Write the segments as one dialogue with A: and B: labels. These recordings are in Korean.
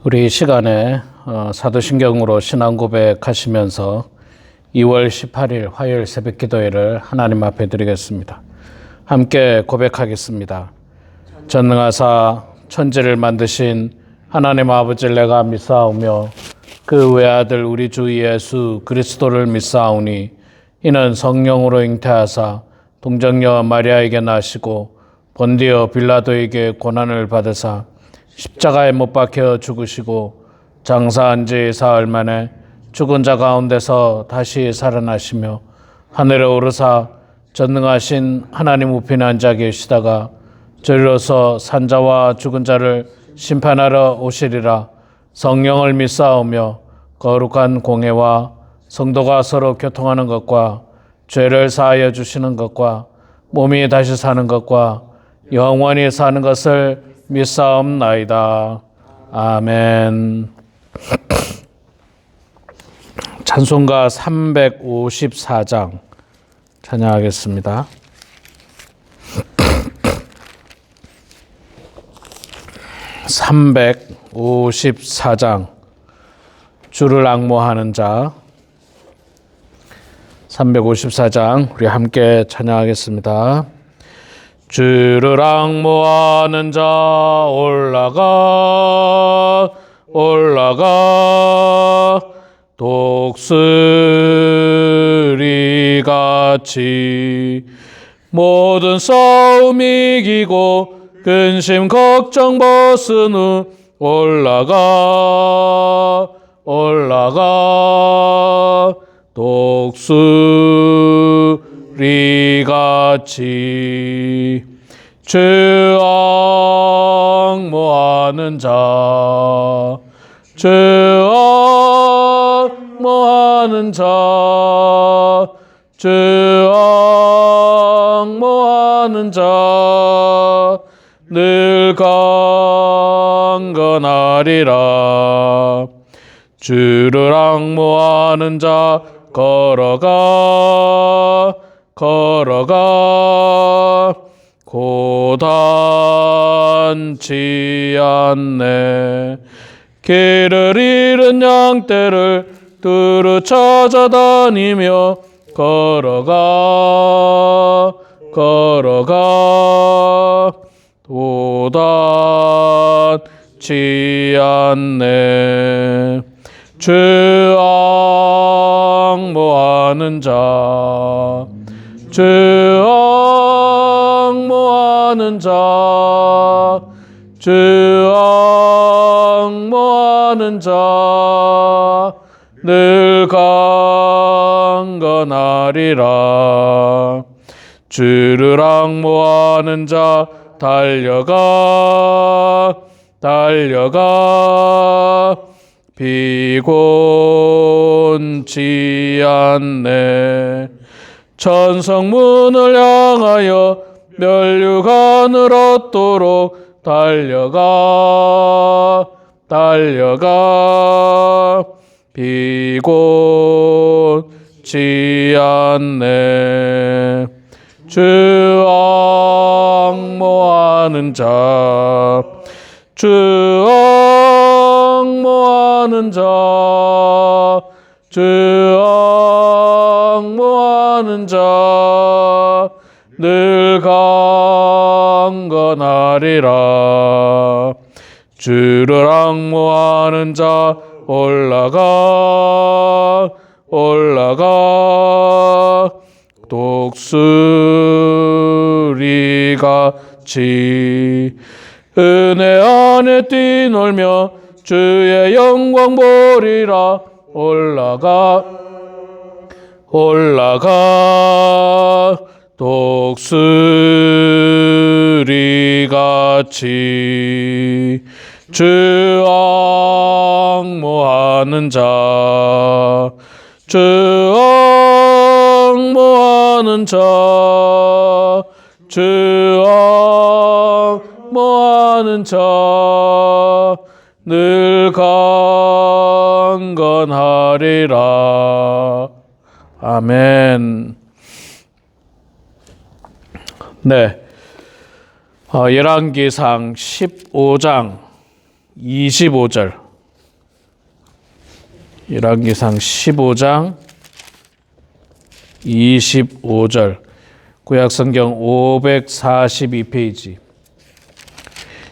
A: 우리 이 시간에 사도신경으로 신앙 고백하시면서 2월 18일 화요일 새벽 기도회를 하나님 앞에 드리겠습니다. 함께 고백하겠습니다. 전능하사 천지를 만드신 하나님 아버지를 내가 믿사오며 그 외아들 우리 주 예수 그리스도를 믿사오니 이는 성령으로 잉태하사 동정녀 마리아에게 나시고 본디오 빌라도에게 고난을 받으사 십자가에 못 박혀 죽으시고 장사한 지 사흘 만에 죽은 자 가운데서 다시 살아나시며 하늘에 오르사 전능하신 하나님 우편에 앉아 계시다가 저리로서 산자와 죽은 자를 심판하러 오시리라. 성령을 믿사오며 거룩한 공회와 성도가 서로 교통하는 것과 죄를 사하여 주시는 것과 몸이 다시 사는 것과 영원히 사는 것을 믿사옵나이다. 아멘. 찬송가 354장 찬양하겠습니다. (354장) 주를 앙모하는 자. 354장 우리 함께 찬양하겠습니다. 주를 앙모하는 자 올라가 독수리같이 모든 싸움 이기고 근심 걱정 벗은 후 올라가 독수리같이 주 앙모하는 자 주 앙모하는 자 주 앙모하는 자 늘 강건하리라. 주를 앙모하는 자 걸어가 고단치 않네. 길을 잃은 양떼를 두루 찾아다니며 걸어가 도단치 않네. 주 앙모하는 자 주 앙모하는 자 주 앙모하는 자 늘 강건하리라. 주를 앙모하는 자 달려가 피곤치 않네. 천성문을 향하여 멸류관을 얻도록 달려가 피곤치 않네. 주 앙모하는 자 주 앙모하는 자 주 앙모하는 자 늘 강건하리라. 주를 앙모하는 자 올라가 독수리같이 은혜 안에 뛰놀며 주의 영광 보리라. 올라가 독수리같이 주 앙모하는 자 주 앙모하는 자 주 앙모하는 자 늘 강건하리라. 아멘. 네, 열왕기상 15장 25절 열왕기상 15장 25절 구약성경 542페이지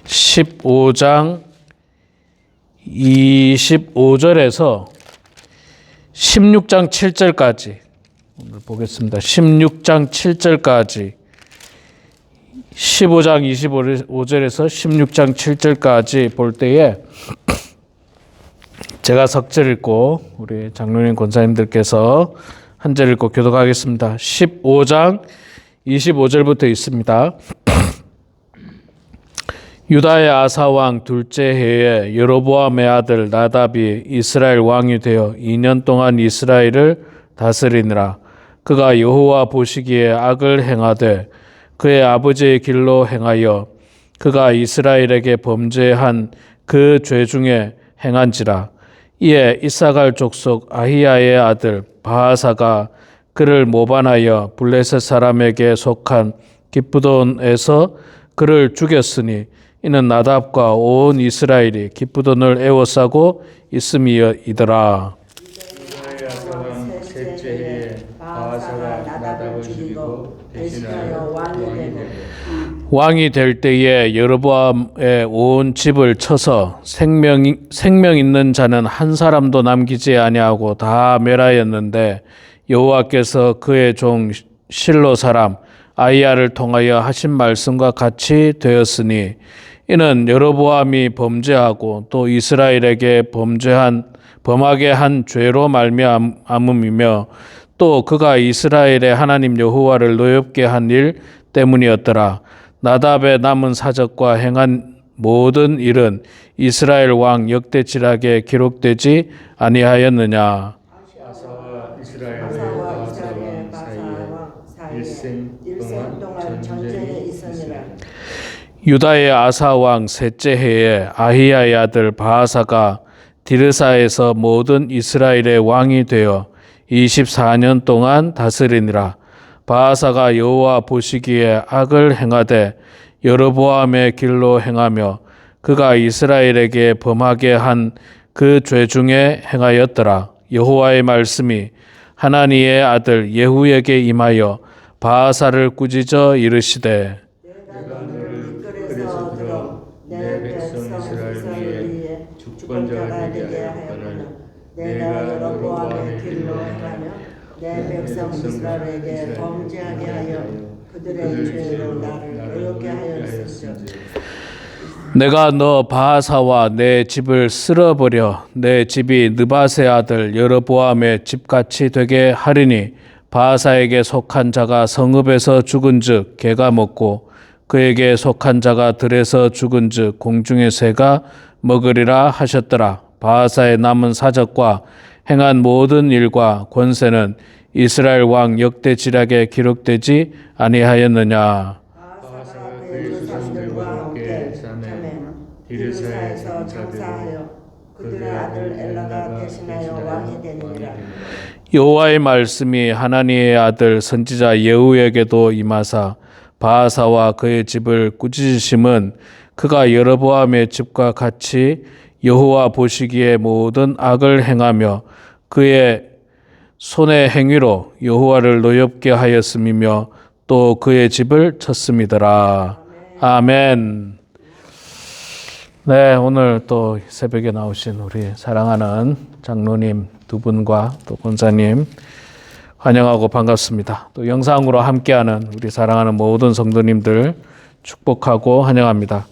A: 15장 25절에서 16장 7절까지 오늘 보겠습니다. 16장 7절까지 15장 25절에서 16장 7절까지 볼 때에 제가 석절 읽고 우리 장로님 권사님들께서 한 절 읽고 교독하겠습니다. 15장 25절부터 있습니다. 유다의 아사왕 둘째 해에 여로보암의 아들 나답이 이스라엘 왕이 되어 2년 동안 이스라엘을 다스리니라. 그가 여호와 보시기에 악을 행하되 그의 아버지의 길로 행하여 그가 이스라엘에게 범죄한 그 죄 중에 행한지라. 이에 이사갈 족속 아히야의 아들 바하사가 그를 모반하여 블레셋 사람에게 속한 기브돈에서 그를 죽였으니 이는 나답과 온 이스라엘이 기브돈을 애워싸고 있음이더라.
B: 유다의 아사왕 셋째 해에 바하사가 나답을 죽이고 대신하여
A: 왕이 될 때에 여로보암의 온 집을 쳐서 생명 있는 자는 한 사람도 남기지 아니하고 다 멸하였는데 여호와께서 그의 종 실로 사람 아히야를 통하여 하신 말씀과 같이 되었으니 이는 여로보암이 범죄하고 또 이스라엘에게 범하게 한 죄로 말미암음이며 또 그가 이스라엘의 하나님 여호와를 노엽게 한 일 때문이었더라. 나답의 남은 사적과 행한 모든 일은 이스라엘 왕 역대지락에 기록되지 아니하였느냐.
B: 아사와 이스라엘의 바하사왕 사이에 일생 동안 전쟁에 있으니라.
A: 유다의 아사 왕 셋째 해에 아히야의 아들 바하사가 디르사에서 모든 이스라엘의 왕이 되어 24년 동안 다스리니라. 바하사가 여호와 보시기에 악을 행하되 여로보암의 길로 행하며 그가 이스라엘에게 범하게 한 그 죄 중에 행하였더라. 여호와의 말씀이 하나니의 아들 예후에게 임하여 바하사를 꾸짖어 이르시되
B: 내가 너를 그래서 들어 내 백성 이스라엘 위에 주권자가 되게 하였구나. 내가 여로보암의 길로 행하며 내 백성 이스라엘에게 범죄하게 하여 그들의 죄로 나를 노엽게 하였으니
A: 내가 너 바하사와 내 집을 쓸어버려 내 집이 느밧의 아들 여로보암의 집같이 되게 하리니 바하사에게 속한 자가 성읍에서 죽은즉 개가 먹고 그에게 속한 자가 들에서 죽은즉 공중의 새가 먹으리라 하셨더라. 바하사의 남은 사적과 행한 모든 일과 권세는 이스라엘 왕 역대지락에 기록되지 아니하였느냐.
B: 바하사가 그의 조상들과 함께 사매 디르사에서 장사하여 그들의 아들 엘라가 대신하여 왕이 되니라.
A: 여호와의 말씀이 하나니의 아들 선지자 예후에게도 임하사 바하사와 그의 집을 꾸짖으심은 그가 여로보암의 집과 같이 여호와 보시기에 모든 악을 행하며 그의 손의 행위로 여호와를 노엽게 하였음이며 또 그의 집을 쳤음이더라. 아멘. 네, 오늘 또 새벽에 나오신 우리 사랑하는 장로님 두 분과 또 권사님 환영하고 반갑습니다. 또 영상으로 함께하는 우리 사랑하는 모든 성도님들 축복하고 환영합니다.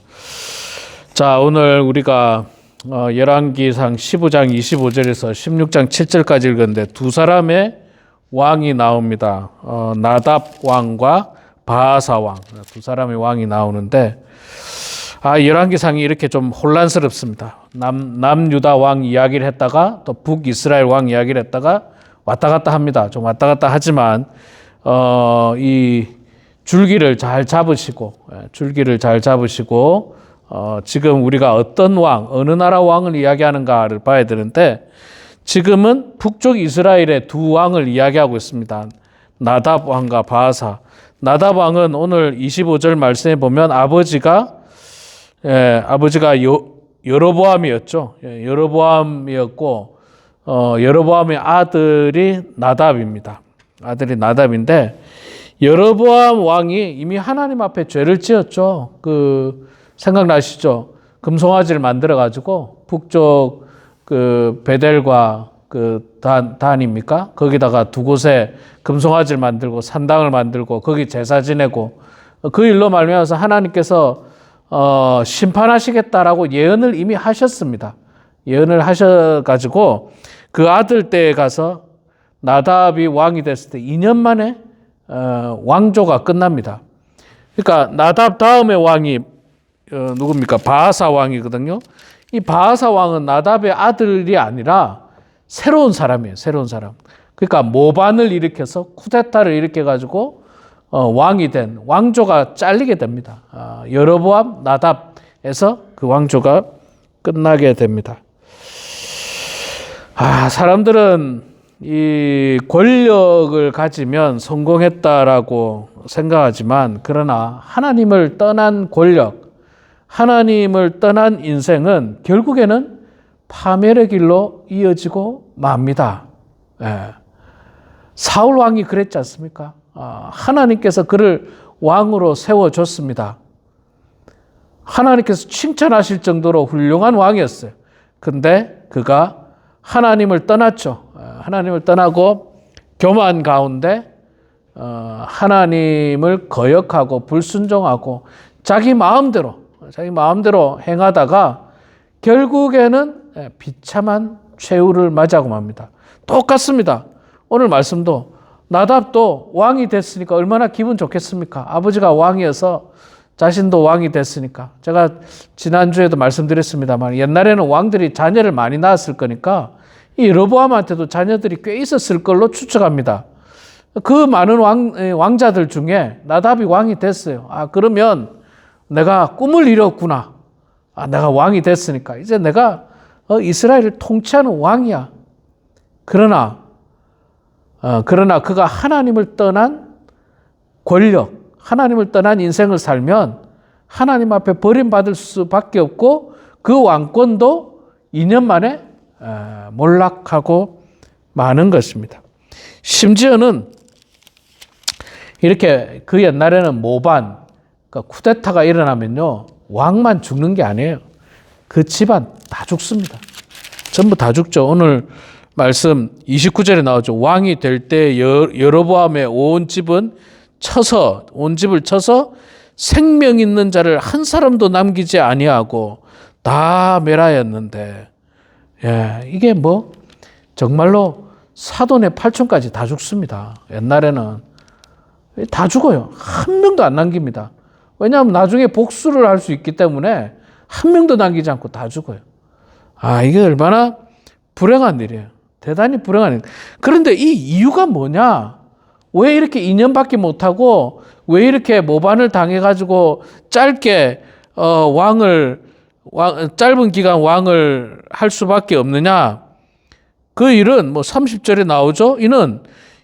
A: 자, 오늘 우리가 열왕기상 15장 25절에서 16장 7절까지 읽었는데 두 사람의 왕이 나옵니다. 나답 왕과 바하사 왕, 두 사람의 왕이 나오는데 열왕기상이 이렇게 좀 혼란스럽습니다. 남유다 왕 이야기를 했다가 또 북이스라엘 왕 이야기를 했다가 왔다 갔다 합니다. 좀 왔다 갔다 하지만 이 줄기를 잘 잡으시고 지금 우리가 어떤 왕, 어느 나라 왕을 이야기하는가를 봐야 되는데 지금은 북쪽 이스라엘의 두 왕을 이야기하고 있습니다. 나답 왕과 바하사. 나답 왕은 오늘 25절 말씀에 보면 아버지가 여로보암이었죠. 여로보암이었고 여로보암의 아들이 나답입니다. 아들이 나답인데 여로보암 왕이 이미 하나님 앞에 죄를 지었죠. 생각나시죠? 금송아지를 만들어 가지고 북쪽 베델과 단입니까? 거기다가 두 곳에 금송아지를 만들고 산당을 만들고 거기 제사 지내고 그 일로 말미암아서 하나님께서 심판하시겠다라고 예언을 이미 하셨습니다. 예언을 하셔가지고 그 아들 때에 가서 나답이 왕이 됐을 때 2년 만에 왕조가 끝납니다. 그러니까 나답 다음에 왕이 누굽니까? 바하사 왕이거든요. 이 바하사 왕은 나답의 아들이 아니라 새로운 사람이에요. 새로운 사람. 그러니까 모반을 일으켜서 쿠데타를 일으켜가지고 왕이 된 왕조가 잘리게 됩니다. 여로보암 나답에서 그 왕조가 끝나게 됩니다. 사람들은 이 권력을 가지면 성공했다라고 생각하지만 그러나 하나님을 떠난 권력, 하나님을 떠난 인생은 결국에는 파멸의 길로 이어지고 맙니다. 사울 왕이 그랬지 않습니까? 하나님께서 그를 왕으로 세워줬습니다. 하나님께서 칭찬하실 정도로 훌륭한 왕이었어요. 근데 그가 하나님을 떠났죠. 하나님을 떠나고 교만 가운데 하나님을 거역하고 불순종하고 자기 마음대로 행하다가 결국에는 비참한 최후를 맞이하고 맙니다. 똑같습니다. 오늘 말씀도 나답도 왕이 됐으니까 얼마나 기분 좋겠습니까? 아버지가 왕이어서 자신도 왕이 됐으니까. 제가 지난주에도 말씀드렸습니다만 옛날에는 왕들이 자녀를 많이 낳았을 거니까 이 여로보암한테도 자녀들이 꽤 있었을 걸로 추측합니다. 그 많은 왕자들 중에 나답이 왕이 됐어요. 그러면 내가 꿈을 이뤘구나. 내가 왕이 됐으니까 이제 내가 이스라엘을 통치하는 왕이야. 그러나 그가 하나님을 떠난 권력, 하나님을 떠난 인생을 살면 하나님 앞에 버림받을 수밖에 없고 그 왕권도 2년 만에 몰락하고 마는 것입니다. 심지어는 이렇게 그 옛날에는 모반, 그러니까 쿠데타가 일어나면요 왕만 죽는 게 아니에요. 그 집안 다 죽습니다. 전부 다 죽죠. 오늘 말씀 29절에 나오죠. 왕이 될 때 여로보암의 온 집을 쳐서 생명 있는 자를 한 사람도 남기지 아니하고 다 멸하였는데, 이게 정말로 사돈의 8촌까지 다 죽습니다. 옛날에는 다 죽어요. 한 명도 안 남깁니다. 왜냐하면 나중에 복수를 할 수 있기 때문에 한 명도 남기지 않고 다 죽어요. 이게 얼마나 불행한 일이에요. 대단히 불행한 일. 그런데 이 이유가 뭐냐? 왜 이렇게 2년밖에 못하고 왜 이렇게 모반을 당해가지고 짧게 짧은 기간 왕을 할 수밖에 없느냐? 그 일은 30절에 나오죠. 이는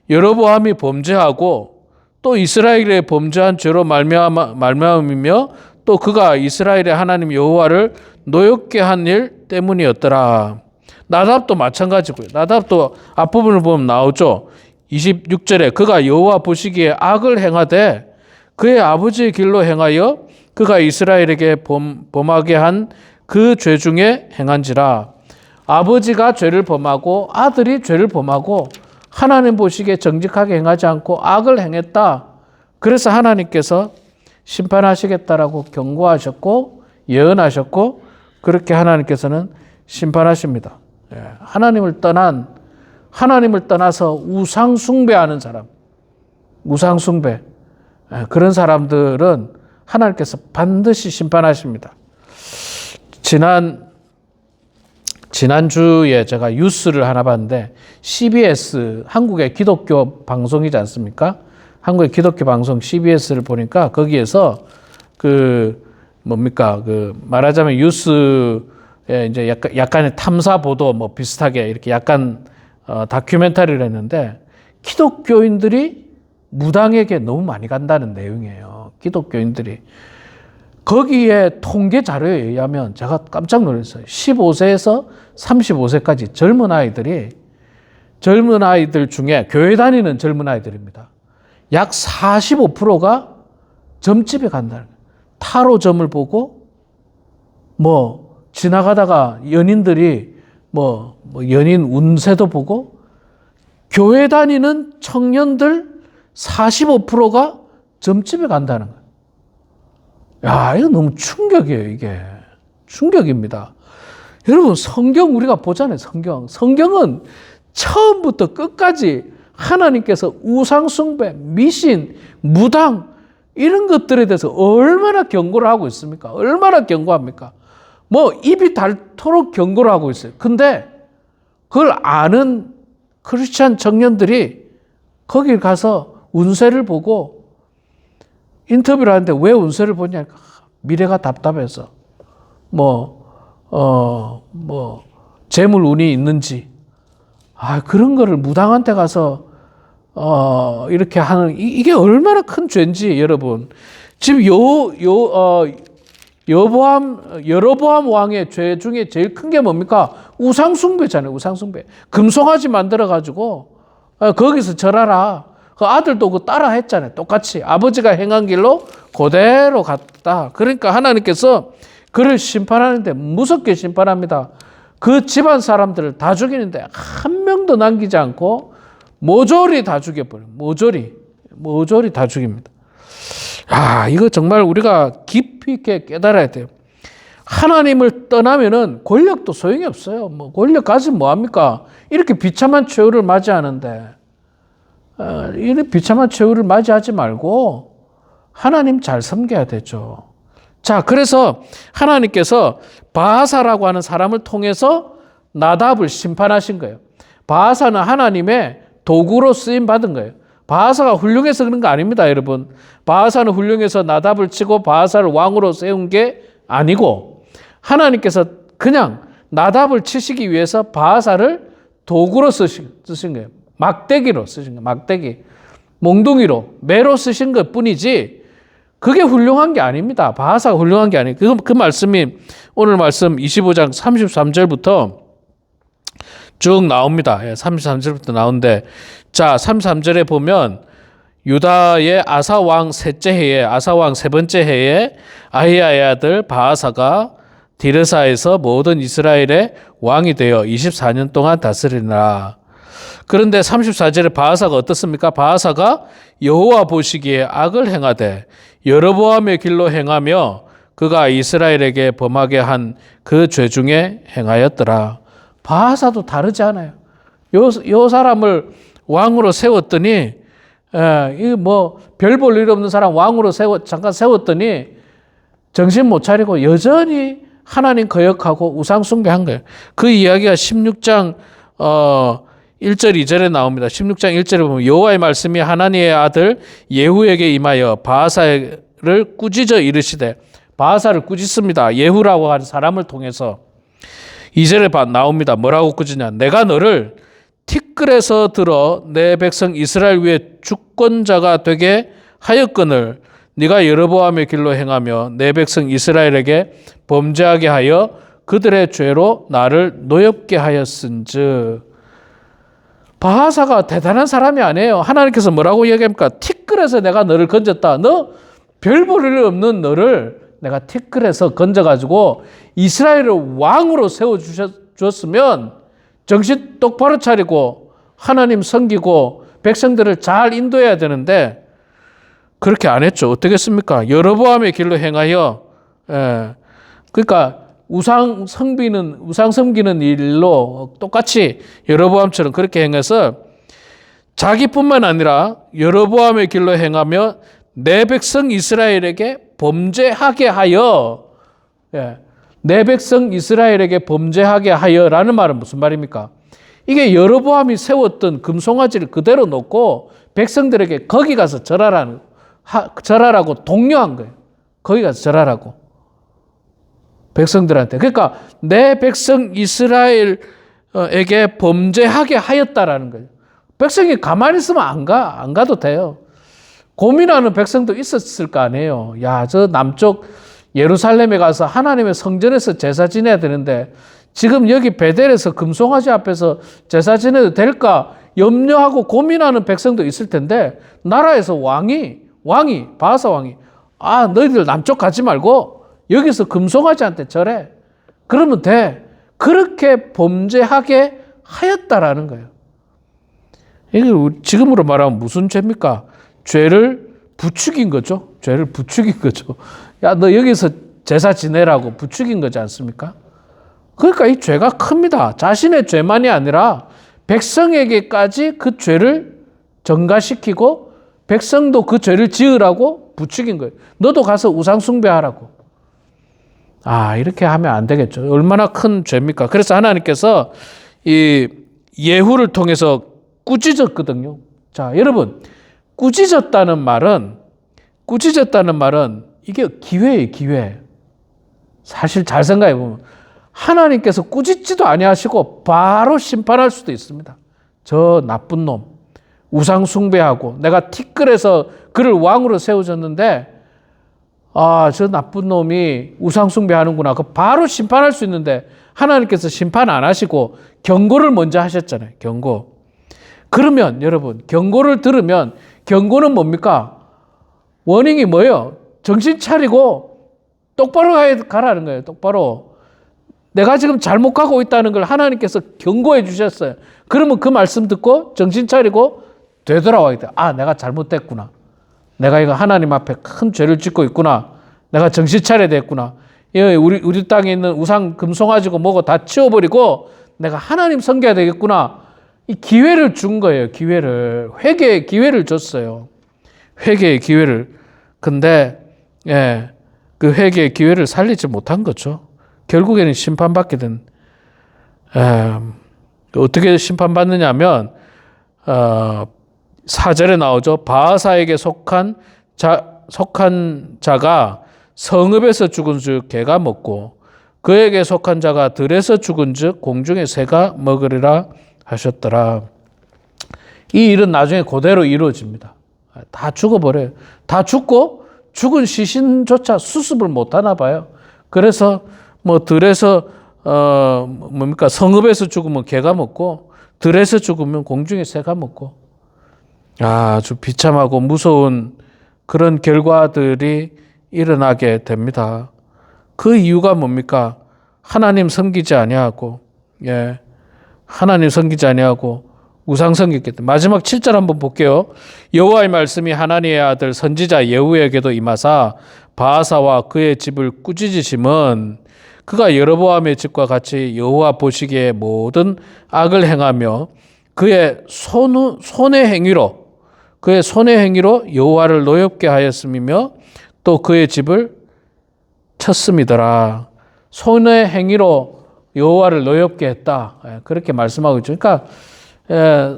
A: 여로보암이 범죄하고 또 이스라엘의 범죄한 죄로 말미암으며 또 그가 이스라엘의 하나님 여호와를 노엽게 한 일 때문이었더라. 나답도 마찬가지고요. 나답도 앞부분을 보면 나오죠. 26절에 그가 여호와 보시기에 악을 행하되 그의 아버지의 길로 행하여 그가 이스라엘에게 범하게 한 그 죄 중에 행한지라. 아버지가 죄를 범하고 아들이 죄를 범하고 하나님 보시기에 정직하게 행하지 않고 악을 행했다. 그래서 하나님께서 심판하시겠다라고 경고하셨고 예언하셨고 그렇게 하나님께서는 심판하십니다. 하나님을 떠나서 우상 숭배하는 사람, 우상 숭배, 그런 사람들은 하나님께서 반드시 심판하십니다. 지난주에 제가 뉴스를 하나 봤는데 CBS, 한국의 기독교 방송이지 않습니까? 한국의 기독교 방송 CBS를 보니까 거기에서 말하자면 뉴스에 이제 약간의 탐사 보도 비슷하게 이렇게 약간 다큐멘터리를 했는데 기독교인들이 무당에게 너무 많이 간다는 내용이에요. 기독교인들이. 거기에 통계 자료에 의하면 제가 깜짝 놀랐어요. 15세에서 35세까지 젊은 아이들 중에 교회 다니는 젊은 아이들입니다. 약 45%가 점집에 간다는 거예요. 타로점을 보고 뭐 지나가다가 연인들이 뭐 연인 운세도 보고 교회 다니는 청년들 45%가 점집에 간다는 거예요. 야, 이거 너무 충격이에요, 이게. 충격입니다. 여러분, 성경 우리가 보잖아요, 성경. 성경은 처음부터 끝까지 하나님께서 우상숭배, 미신, 무당, 이런 것들에 대해서 얼마나 경고를 하고 있습니까? 얼마나 경고합니까? 뭐, 입이 닳도록 경고를 하고 있어요. 근데 그걸 아는 크리스찬 청년들이 거기 가서 운세를 보고 인터뷰를 하는데 왜 운세를 보냐니까 미래가 답답해서 재물 운이 있는지 그런 거를 무당한테 가서 이렇게 하는 이게 얼마나 큰 죄인지 여러분 지금 여로보암 왕의 죄 중에 제일 큰 게 뭡니까? 우상숭배잖아요. 우상숭배. 금송아지 만들어가지고 거기서 절하라. 그 아들도 그 따라 했잖아요. 똑같이. 아버지가 행한 길로 그대로 갔다. 그러니까 하나님께서 그를 심판하는데 무섭게 심판합니다. 그 집안 사람들을 다 죽이는데 한 명도 남기지 않고 모조리 다 죽여버려요. 모조리 다 죽입니다. 이거 정말 우리가 깊이 있게 깨달아야 돼요. 하나님을 떠나면은 권력도 소용이 없어요. 뭐 권력 가지면 뭐합니까? 이렇게 비참한 최후를 맞이하는데 이런 비참한 최후를 맞이하지 말고 하나님 잘 섬겨야 되죠. 자, 그래서 하나님께서 바하사라고 하는 사람을 통해서 나답을 심판하신 거예요. 바하사는 하나님의 도구로 쓰임 받은 거예요. 바하사가 훌륭해서 그런 거 아닙니다, 여러분. 바하사는 훌륭해서 나답을 치고 바하사를 왕으로 세운 게 아니고 하나님께서 그냥 나답을 치시기 위해서 바하사를 도구로 쓰신 거예요. 막대기로 쓰신 거예요. 막대기. 몽둥이로, 매로 쓰신 것 뿐이지 그게 훌륭한 게 아닙니다. 바하사가 훌륭한 게 아니에요. 그 말씀이 오늘 말씀 25장 33절부터 쭉 나옵니다. 33절부터 나오는데 자, 33절에 보면 유다의 아사 왕 셋째 해에 아사 왕 세 번째 해에 아히야의 아들 바하사가 디르사에서 모든 이스라엘의 왕이 되어 24년 동안 다스리라. 그런데 34절에 바하사가 어떻습니까? 바하사가 여호와 보시기에 악을 행하되 여로보암의 길로 행하며 그가 이스라엘에게 범하게 한 그 죄 중에 행하였더라. 바하사도 다르지 않아요. 요 사람을 왕으로 세웠더니 별 볼 일 없는 사람 왕으로 잠깐 세웠더니 정신 못 차리고 여전히 하나님 거역하고 우상 숭배한 거예요. 그 이야기가 16장 1절 2절에 나옵니다. 16장 1절에 보면 여호와의 말씀이 하나님의 아들 예후에게 임하여 바하사를 꾸짖어 이르시되 바하사를 꾸짖습니다. 예후라고 하는 사람을 통해서 2절에 나옵니다. 뭐라고 꾸짖냐? 내가 너를 티끌에서 들어 내 백성 이스라엘 위에 주권자가 되게 하였거늘 네가 여로보암의 길로 행하며 내 백성 이스라엘에게 범죄하게 하여 그들의 죄로 나를 노엽게 하였은즉. 바하사가 대단한 사람이 아니에요. 하나님께서 뭐라고 이야기합니까? 티끌에서 내가 너를 건졌다. 너 별 볼 일 없는 너를 내가 티끌에서 건져가지고 이스라엘을 왕으로 세워주셨으면 정신 똑바로 차리고 하나님 섬기고 백성들을 잘 인도해야 되는데 그렇게 안 했죠. 어떻게 했습니까? 여로보암의 길로 행하여 그러니까 우상 섬기는 일로 똑같이 여로보암처럼 그렇게 행해서 자기뿐만 아니라 여로보암의 길로 행하며 내 백성 이스라엘에게 범죄하게 하여 내 백성 이스라엘에게 범죄하게 하여라는 말은 무슨 말입니까? 이게 여로보암이 세웠던 금송아지를 그대로 놓고 백성들에게 거기 가서 절하라고 독려한 거예요. 거기 가서 절하라고. 백성들한테. 그러니까 내 백성 이스라엘에게 범죄하게 하였다라는 거예요. 백성이 가만히 있으면 안 가도 돼요. 고민하는 백성도 있었을 거 아니에요. 야, 저 남쪽 예루살렘에 가서 하나님의 성전에서 제사 지내야 되는데 지금 여기 베델에서 금송아지 앞에서 제사 지내도 될까 염려하고 고민하는 백성도 있을 텐데 나라에서 왕이 바하사 왕이 너희들 남쪽 가지 말고 여기서 금송아지한테 절해. 그러면 돼. 그렇게 범죄하게 하였다라는 거예요. 이게 지금으로 말하면 무슨 죄입니까? 죄를 부추긴 거죠. 죄를 부추긴 거죠. 야, 너 여기서 제사 지내라고 부추긴 거지 않습니까? 그러니까 이 죄가 큽니다. 자신의 죄만이 아니라 백성에게까지 그 죄를 전가시키고 백성도 그 죄를 지으라고 부추긴 거예요. 너도 가서 우상 숭배하라고. 이렇게 하면 안 되겠죠. 얼마나 큰 죄입니까? 그래서 하나님께서 이 예후를 통해서 꾸짖었거든요. 자, 여러분, 꾸짖었다는 말은 이게 기회예요, 기회. 사실 잘 생각해 보면 하나님께서 꾸짖지도 아니하시고 바로 심판할 수도 있습니다. 저 나쁜 놈, 우상 숭배하고 내가 티끌에서 그를 왕으로 세워줬는데 저 나쁜 놈이 우상 숭배하는구나. 그 바로 심판할 수 있는데 하나님께서 심판 안 하시고 경고를 먼저 하셨잖아요. 경고. 그러면 여러분 경고를 들으면 경고는 뭡니까? 워닝이 뭐예요? 정신 차리고 똑바로 가라는 거예요. 똑바로. 내가 지금 잘못 가고 있다는 걸 하나님께서 경고해 주셨어요. 그러면 그 말씀 듣고 정신 차리고 되돌아와야 돼. 내가 잘못됐구나. 내가 이거 하나님 앞에 큰 죄를 짓고 있구나. 내가 정신 차려야 되겠구나. 우리 땅에 있는 우상 금송아지고 뭐고 다 치워버리고 내가 하나님 섬겨야 되겠구나. 이 기회를 준 거예요. 기회를. 회개의 기회를 줬어요. 회개의 기회를. 근데 그 회개의 기회를 살리지 못한 거죠. 결국에는 심판받게 된. 어떻게 심판받느냐 하면 4절에 나오죠. 바하사에게 속한 자가 성읍에서 죽은 즉 개가 먹고 그에게 속한 자가 들에서 죽은 즉 공중의 새가 먹으리라 하셨더라. 이 일은 나중에 그대로 이루어집니다. 다 죽어버려요. 다 죽고 죽은 시신조차 수습을 못하나 봐요. 그래서 들에서 성읍에서 죽으면 개가 먹고 들에서 죽으면 공중의 새가 먹고 아주 비참하고 무서운 그런 결과들이 일어나게 됩니다. 그 이유가 뭡니까? 하나님 섬기지 아니하고 하나님 섬기지 아니하고 우상 섬겼기 때문에. 마지막 7절 한번 볼게요. 여호와의 말씀이 하나님의 아들 선지자 예후에게도 임하사 바하사와 그의 집을 꾸짖으심은 그가 여로보암의 집과 같이 여호와 보시기에 모든 악을 행하며 그의 손의 행위로 여호와를 노엽게 하였음이며 또 그의 집을 쳤음이더라. 손의 행위로 여호와를 노엽게 했다. 그렇게 말씀하고 있죠. 그러니까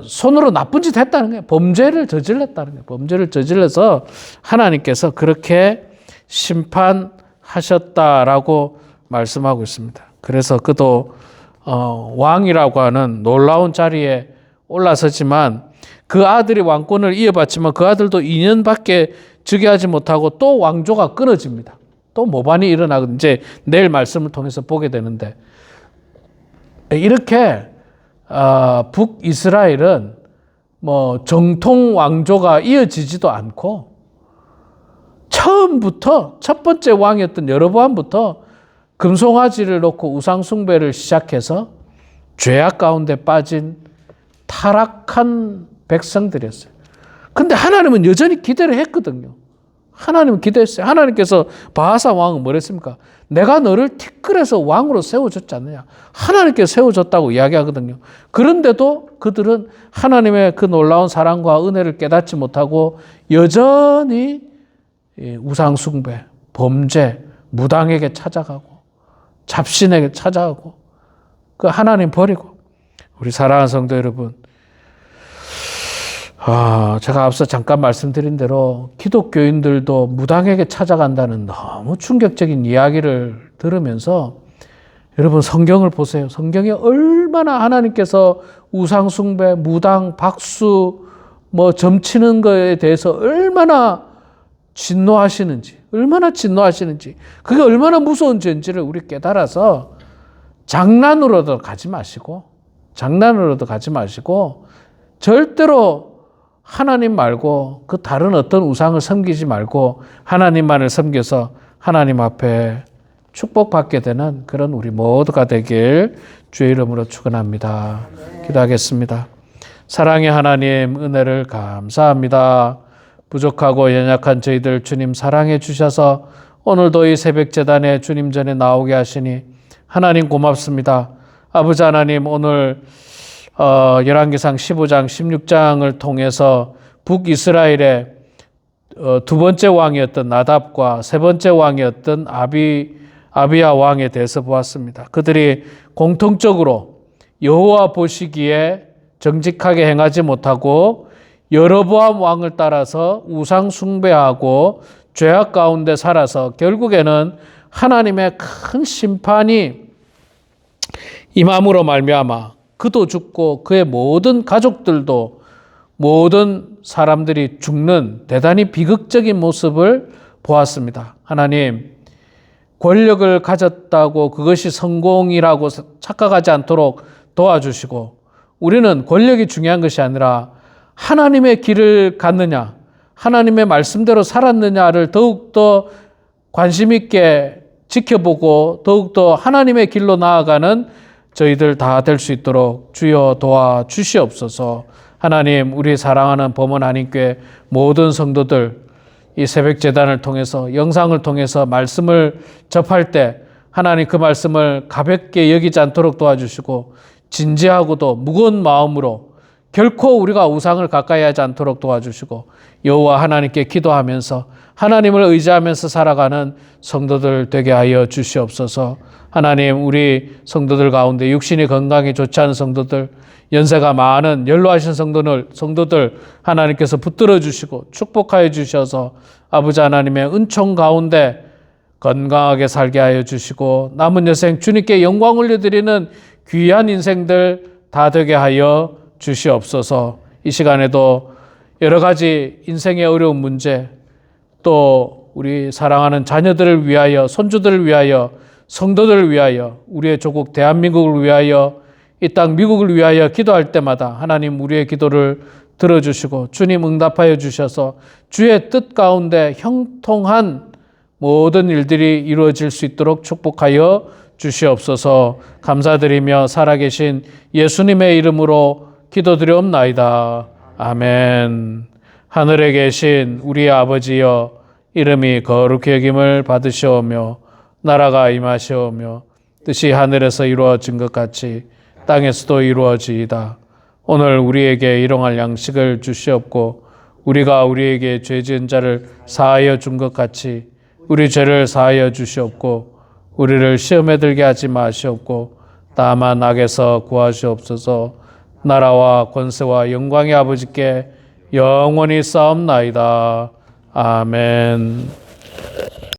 A: 손으로 나쁜 짓 했다는 거예요. 범죄를 저질렀다는 거예요. 범죄를 저질러서 하나님께서 그렇게 심판하셨다라고 말씀하고 있습니다. 그래서 그도 왕이라고 하는 놀라운 자리에 올라서지만 그 아들이 왕권을 이어받지만 그 아들도 2년밖에 즉위하지 못하고 또 왕조가 끊어집니다. 또 모반이 일어나고 이제 내일 말씀을 통해서 보게 되는데 이렇게 북이스라엘은 정통 왕조가 이어지지도 않고 처음부터 첫 번째 왕이었던 여로보암부터 금송아지를 놓고 우상 숭배를 시작해서 죄악 가운데 빠진 타락한 백성들이었어요. 근데 하나님은 여전히 기대를 했거든요. 하나님은 기대했어요. 하나님께서 바하사 왕은 뭐랬습니까? 내가 너를 티끌에서 왕으로 세워줬지 않느냐. 하나님께서 세워줬다고 이야기하거든요. 그런데도 그들은 하나님의 그 놀라운 사랑과 은혜를 깨닫지 못하고 여전히 우상 숭배, 범죄, 무당에게 찾아가고 잡신에게 찾아가고 그 하나님 버리고. 우리 사랑하는 성도 여러분, 제가 앞서 잠깐 말씀드린 대로 기독교인들도 무당에게 찾아간다는 너무 충격적인 이야기를 들으면서 여러분 성경을 보세요. 성경에 얼마나 하나님께서 우상 숭배, 무당, 박수, 점치는 거에 대해서 얼마나 진노하시는지, 그게 얼마나 무서운 죄인지를 우리 깨달아서 장난으로도 가지 마시고 절대로 하나님 말고 그 다른 어떤 우상을 섬기지 말고 하나님만을 섬겨서 하나님 앞에 축복받게 되는 그런 우리 모두가 되길 주의 이름으로 축원합니다. 기도하겠습니다. 사랑의 하나님, 은혜를 감사합니다. 부족하고 연약한 저희들 주님 사랑해 주셔서 오늘도 이 새벽 제단에 주님 전에 나오게 하시니 하나님 고맙습니다. 아버지 하나님, 오늘 열왕기상 15장 16장을 통해서 북이스라엘의 두 번째 왕이었던 나답과 세 번째 왕이었던 아비야 왕에 대해서 보았습니다. 그들이 공통적으로 여호와 보시기에 정직하게 행하지 못하고 여로보암 왕을 따라서 우상 숭배하고 죄악 가운데 살아서 결국에는 하나님의 큰 심판이 임함으로 말미암아 그도 죽고 그의 모든 가족들도 모든 사람들이 죽는 대단히 비극적인 모습을 보았습니다. 하나님, 권력을 가졌다고 그것이 성공이라고 착각하지 않도록 도와주시고 우리는 권력이 중요한 것이 아니라 하나님의 길을 갔느냐, 하나님의 말씀대로 살았느냐를 더욱더 관심 있게 지켜보고 더욱더 하나님의 길로 나아가는 저희들 다 될 수 있도록 주여 도와주시옵소서. 하나님, 우리 사랑하는 범원 한인교회 모든 성도들 이 새벽 제단을 통해서 영상을 통해서 말씀을 접할 때 하나님 그 말씀을 가볍게 여기지 않도록 도와주시고 진지하고도 무거운 마음으로 결코 우리가 우상을 가까이 하지 않도록 도와주시고 여호와 하나님께 기도하면서 하나님을 의지하면서 살아가는 성도들 되게 하여 주시옵소서. 하나님, 우리 성도들 가운데 육신이 건강이 좋지 않은 성도들, 연세가 많은 연로하신 성도들 하나님께서 붙들어 주시고 축복하여 주셔서 아버지 하나님의 은총 가운데 건강하게 살게 하여 주시고 남은 여생 주님께 영광 올려드리는 귀한 인생들 다 되게 하여 주시옵소서. 이 시간에도 여러 가지 인생의 어려운 문제, 또 우리 사랑하는 자녀들을 위하여, 손주들을 위하여, 성도들을 위하여, 우리의 조국 대한민국을 위하여, 이 땅 미국을 위하여 기도할 때마다 하나님 우리의 기도를 들어주시고 주님 응답하여 주셔서 주의 뜻 가운데 형통한 모든 일들이 이루어질 수 있도록 축복하여 주시옵소서. 감사드리며 살아계신 예수님의 이름으로 기도드리옵나이다. 아멘. 하늘에 계신 우리 아버지여, 이름이 거룩히 여김을 받으시오며 나라가 임하시오며 뜻이 하늘에서 이루어진 것 같이 땅에서도 이루어지이다. 오늘 우리에게 일용할 양식을 주시옵고 우리가 우리에게 죄 지은 자를 사하여 준 것 같이 우리 죄를 사하여 주시옵고 우리를 시험에 들게 하지 마시옵고 다만 악에서 구하시옵소서. 나라와 권세와 영광의 아버지께 영원히 싸움나이다. 아멘.